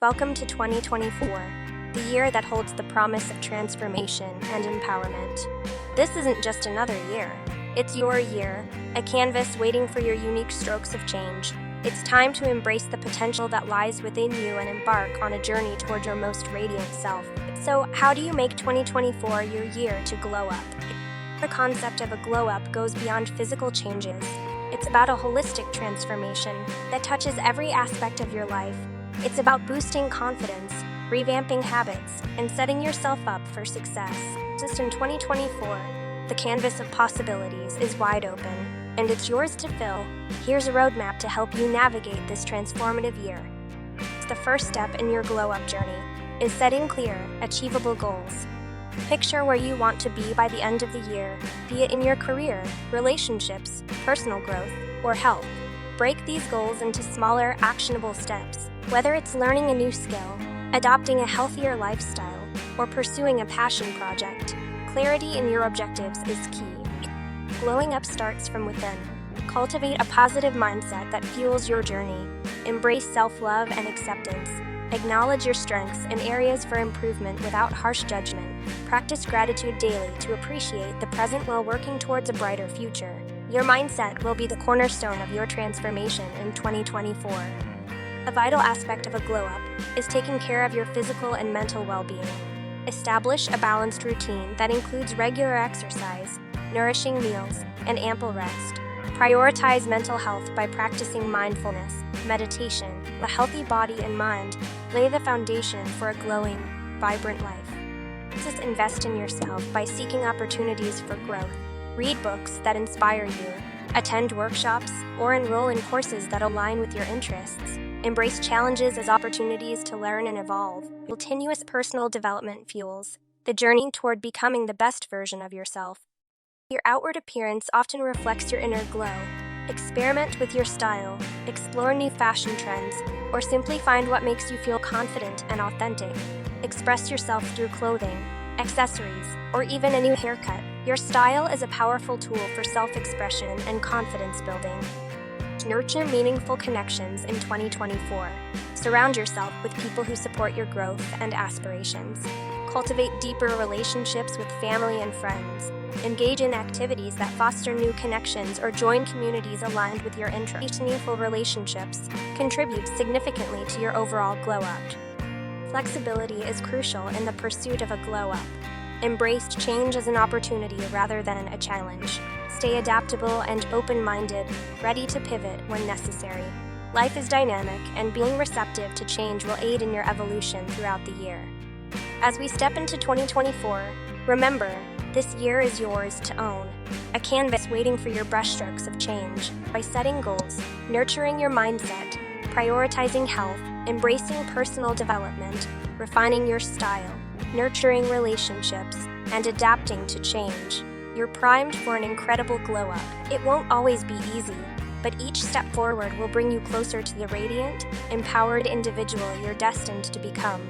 Welcome to 2024, the year that holds the promise of transformation and empowerment. This isn't just another year, it's your year, a canvas waiting for your unique strokes of change. It's time to embrace the potential that lies within you and embark on a journey toward your most radiant self. So, how do you make 2024 your year to glow up? The concept of a glow up goes beyond physical changes. It's about a holistic transformation that touches every aspect of your life. It's about boosting confidence, revamping habits, and setting yourself up for success. Just in 2024, the canvas of possibilities is wide open, and it's yours to fill. Here's a roadmap to help you navigate this transformative year. The first step in your glow-up journey is setting clear, achievable goals. Picture where you want to be by the end of the year, be it in your career, relationships, personal growth, or health. Break these goals into smaller, actionable steps. Whether it's learning a new skill, adopting a healthier lifestyle, or pursuing a passion project, clarity in your objectives is key. Glowing up starts from within. Cultivate a positive mindset that fuels your journey. Embrace self-love and acceptance. Acknowledge your strengths and areas for improvement without harsh judgment. Practice gratitude daily to appreciate the present while working towards a brighter future. Your mindset will be the cornerstone of your transformation in 2024. A vital aspect of a glow-up is taking care of your physical and mental well-being. Establish a balanced routine that includes regular exercise, nourishing meals, and ample rest. Prioritize mental health by practicing mindfulness, meditation. A healthy body and mind lay the foundation for a glowing, vibrant life. Just invest in yourself by seeking opportunities for growth. Read books that inspire you, attend workshops, or enroll in courses that align with your interests. Embrace challenges as opportunities to learn and evolve. Continuous personal development fuels the journey toward becoming the best version of yourself. Your outward appearance often reflects your inner glow. Experiment with your style, explore new fashion trends, or simply find what makes you feel confident and authentic. Express yourself through clothing, accessories, or even a new haircut. Your style is a powerful tool for self-expression and confidence building. Nurture meaningful connections in 2024. Surround yourself with people who support your growth and aspirations. Cultivate deeper relationships with family and friends. Engage in activities that foster new connections or join communities aligned with your interests. Meaningful relationships contribute significantly to your overall glow-up. Flexibility is crucial in the pursuit of a glow-up. Embrace change as an opportunity rather than a challenge. Stay adaptable and open-minded, ready to pivot when necessary. Life is dynamic, and being receptive to change will aid in your evolution throughout the year. As we step into 2024, remember, this year is yours to own, a canvas waiting for your brushstrokes of change. By setting goals, nurturing your mindset, prioritizing health, embracing personal development, refining your style, nurturing relationships, and adapting to change, you're primed for an incredible glow-up. It won't always be easy, but each step forward will bring you closer to the radiant, empowered individual you're destined to become.